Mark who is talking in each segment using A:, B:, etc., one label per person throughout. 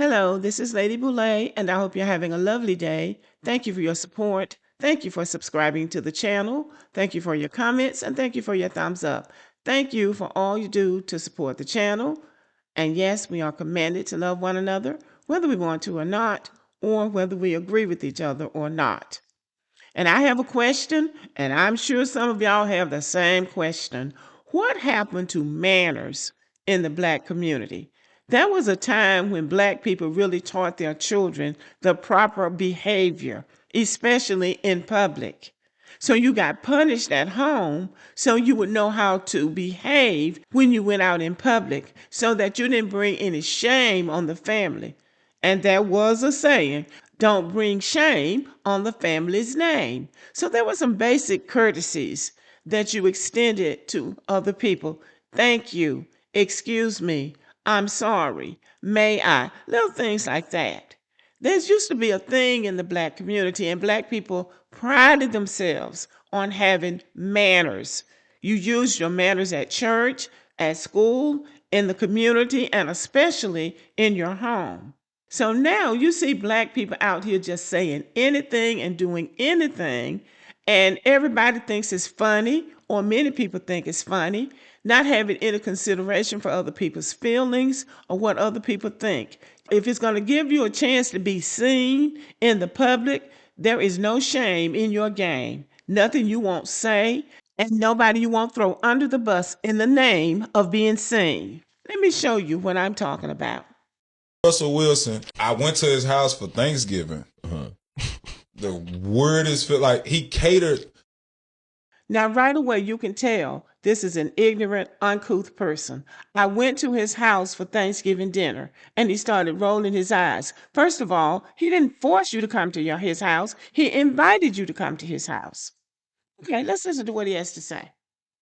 A: Hello, this is Lady Boulay, and I hope you're having a lovely day. Thank you for your support. Thank you for subscribing to the channel. Thank you for your comments, and thank you for your thumbs up. Thank you for all you do to support the channel. And yes, we are commanded to love one another, whether we want to or not, or whether we agree with each other or not. And I have a question, and I'm sure some of y'all have the same question. What happened to manners in the Black community? There was a time when Black people really taught their children the proper behavior, especially in public. So you got punished at home so you would know how to behave when you went out in public so that you didn't bring any shame on the family. And there was a saying, don't bring shame on the family's name. So there were some basic courtesies that you extended to other people. Thank you. Excuse me. I'm sorry. May I? Little things like that. There's used to be a thing in the Black community, and Black people prided themselves on having manners. You used your manners at church, at school, in the community, and especially in your home. So now you see Black people out here just saying anything and doing anything, and everybody thinks it's funny, or many people think it's funny, not having any consideration for other people's feelings or what other people think. If it's going to give you a chance to be seen in the public, there is no shame in your game. Nothing you won't say, and nobody you won't throw under the bus in the name of being seen. Let me show you what I'm talking about.
B: Russell Wilson, I went to his house for Thanksgiving. The weirdest feel like he catered.
A: Now, right away, you can tell this is an ignorant, uncouth person. I went to his house for Thanksgiving dinner, and he started rolling his eyes. First of all, he didn't force you to come to his house. He invited you to come to his house. Okay, let's listen to what he has to say.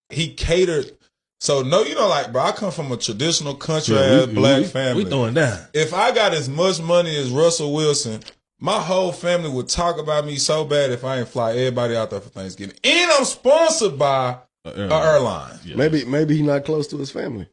B: He catered. So, no, you know, like, bro, I come from a traditional country Black family.
C: We throwing down.
B: If I got as much money as Russell Wilson, my whole family would talk about me so bad if I ain't fly everybody out there for Thanksgiving. And I'm sponsored by an airline.
C: Yeah.
D: Maybe he's not close to his family.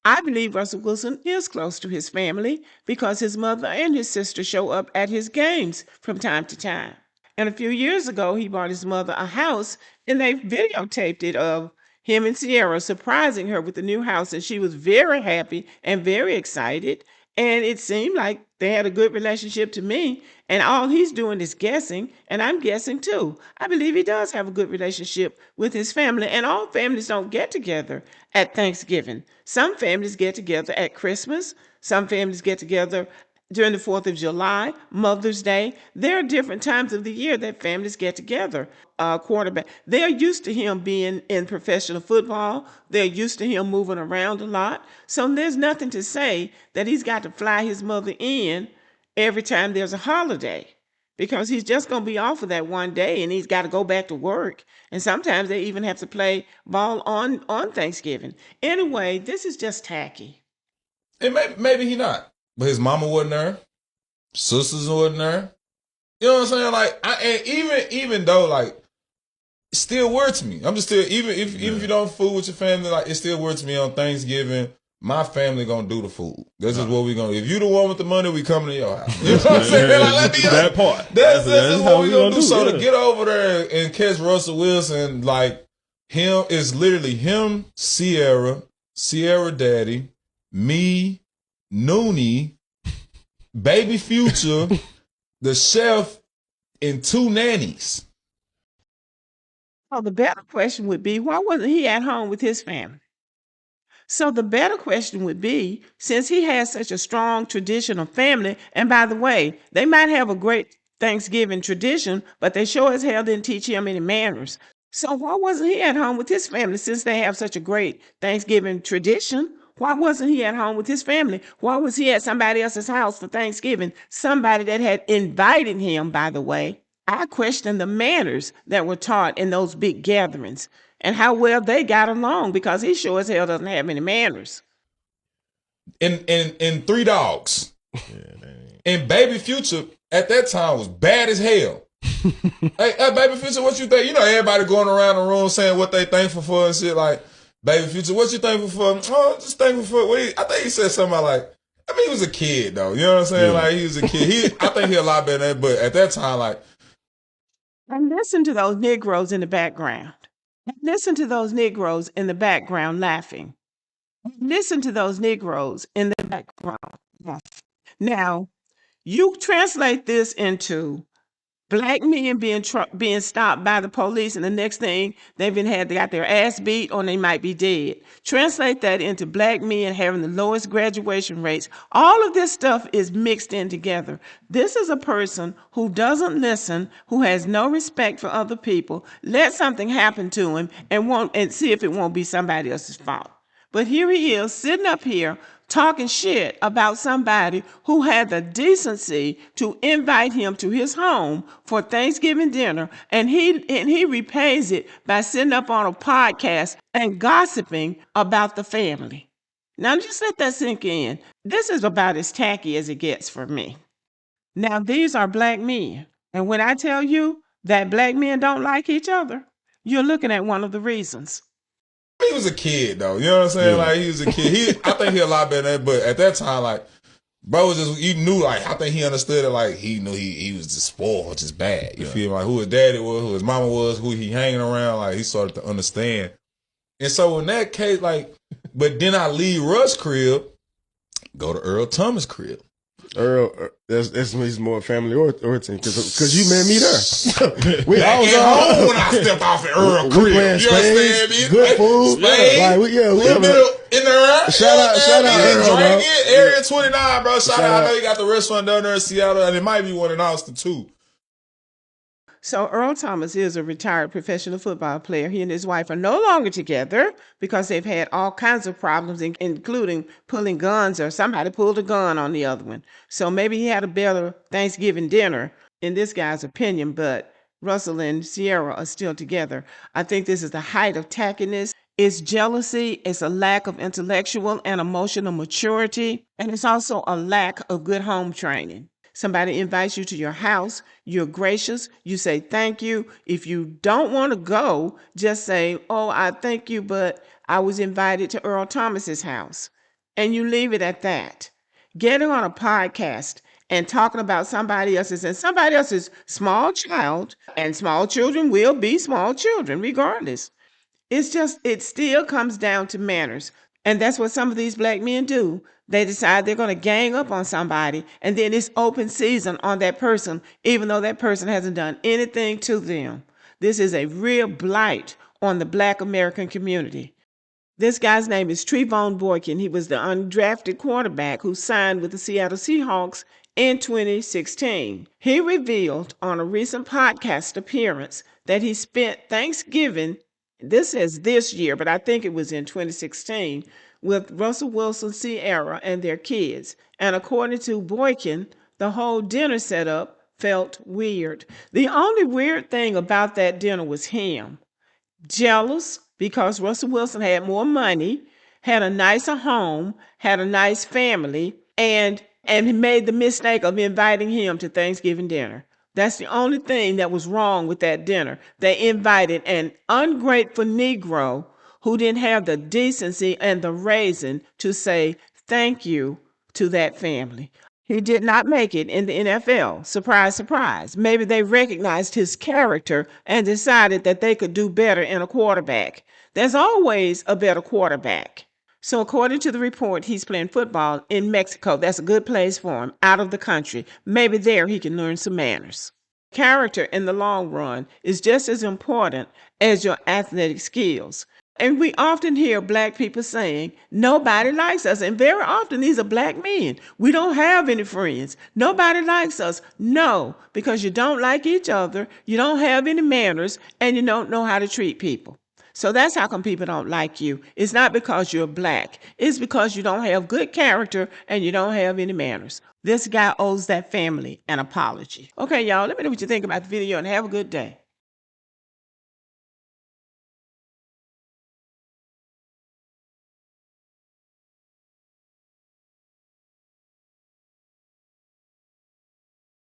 A: I believe Russell Wilson is close to his family because his mother and his sister show up at his games from time to time. And a few years ago, he bought his mother a house, and they videotaped it of him and Sierra surprising her with the new house, and she was very happy and very excited. And it seemed like they had a good relationship to me. And all he's doing is guessing, and I'm guessing too. I believe he does have a good relationship with his family. And all families don't get together at Thanksgiving. Some families get together at Christmas. Some families get together during the 4th of July, Mother's Day. There are different times of the year that families get together. Quarterback, they're used to him being in professional football. They're used to him moving around a lot. So there's nothing to say that he's got to fly his mother in every time there's a holiday, because he's just going to be off for that one day and he's got to go back to work. And sometimes they even have to play ball on Thanksgiving. Anyway, this is just tacky.
B: And maybe he not. But his mama wasn't there. Sisters wasn't there. You know what I'm saying? Like, and even though, like, it still weird to me. I'm just still, even if you don't fool with your family, like, it still weird to me on Thanksgiving. My family gonna do the food. This is what we gonna do. If you the one with the money, we coming to your house. You know what I'm saying? Like, let me
C: that part.
B: That's what we gonna do. So
C: yeah.
B: to get over there and catch Russell Wilson, like, him, is literally him, Sierra Daddy, me, Noonie, Baby Future, the chef, and 2 nannies.
A: Well, the better question would be, why wasn't he at home with his family? So the better question would be, since he has such a strong traditional family, and by the way, they might have a great Thanksgiving tradition, but they sure as hell didn't teach him any manners. So why wasn't he at home with his family since they have such a great Thanksgiving tradition? Why wasn't he at home with his family? Why was he at somebody else's house for Thanksgiving? Somebody that had invited him, by the way. I question the manners that were taught in those big gatherings and how well they got along because he sure as hell doesn't have any manners.
B: In Three Dogs. And Baby Future at that time was bad as hell. Hey, Baby Future, what you think? You know, everybody going around the room saying what they thankful for and shit. Like, Baby Future, what you thankful for? Oh, just thankful for. I think he said something like, I mean, he was a kid though. You know what I'm saying? Yeah. Like, he was a kid. I think he a lot better than that. But at that time, like,
A: and listen to those Negroes in the background. Listen to those Negroes in the background laughing. Listen to those Negroes in the background laughing. Now, you translate this into black men being stopped by the police, and the next thing they got their ass beat or they might be dead. Translate that into black men having the lowest graduation rates. All of this stuff is mixed in together. This is a person who doesn't listen, who has no respect for other people, let something happen to him and see if it won't be somebody else's fault. But here he is sitting up here talking shit about somebody who had the decency to invite him to his home for Thanksgiving dinner, and he repays it by sitting up on a podcast and gossiping about the family. Now just let that sink in. This is about as tacky as it gets for me. Now these are black men, and when I tell you that black men don't like each other, you're looking at one of the reasons.
B: He was a kid though, you know what I'm saying? Yeah. Like, he was a kid. I think he a lot better than that, but at that time, like, bro was just, you knew, like, I think he understood it, like, he knew he was just spoiled, just bad. You feel me? Like, who his daddy was, who his mama was, who he hanging around, like, he started to understand. And so in that case, like, but then I leave Russ' crib, go to Earl Thomas' crib.
D: Earl, that's he's more family oriented because you met me there.
B: I was home when I stepped off at Earl crib. You understand me?
D: Good food. Like, we in
B: there.
D: Shout out Earl,
B: Area 29, bro. Shout out. I know you got the restaurant down there in Seattle, and it might be one in Austin too.
A: So Earl Thomas is a retired professional football player. He and his wife are no longer together because they've had all kinds of problems, including pulling guns, or somebody pulled a gun on the other one. So maybe he had a better Thanksgiving dinner, in this guy's opinion, but Russell and Sierra are still together. I think this is the height of tackiness. It's jealousy. It's a lack of intellectual and emotional maturity. And it's also a lack of good home training. Somebody invites you to your house, you're gracious, you say thank you. If you don't want to go, just say, oh, I thank you, but I was invited to Earl Thomas's house. And you leave it at that. Getting on a podcast and talking about somebody else's small child, and small children will be small children regardless. It still comes down to manners. And that's what some of these black men do. They decide they're going to gang up on somebody, and then it's open season on that person, even though that person hasn't done anything to them. This is a real blight on the black American community. This guy's name is Trevone Boykin. He was the undrafted quarterback who signed with the Seattle Seahawks in 2016. He revealed on a recent podcast appearance that he spent Thanksgiving, this says this year, but I think it was in 2016, with Russell Wilson, Sierra, and their kids. And according to Boykin, the whole dinner setup felt weird. The only weird thing about that dinner was him. Jealous because Russell Wilson had more money, had a nicer home, had a nice family, and made the mistake of inviting him to Thanksgiving dinner. That's the only thing that was wrong with that dinner. They invited an ungrateful Negro who didn't have the decency and the reason to say thank you to that family. He did not make it in the NFL. Surprise, surprise. Maybe they recognized his character and decided that they could do better in a quarterback. There's always a better quarterback. So according to the report, he's playing football in Mexico. That's a good place for him, out of the country. Maybe there he can learn some manners. Character in the long run is just as important as your athletic skills. And we often hear black people saying, nobody likes us. And very often these are black men. We don't have any friends. Nobody likes us. No, because you don't like each other, you don't have any manners, and you don't know how to treat people. So that's how come people don't like you. It's not because you're black. It's because you don't have good character and you don't have any manners. This guy owes that family an apology. Okay, y'all, let me know what you think about the video and have a good day.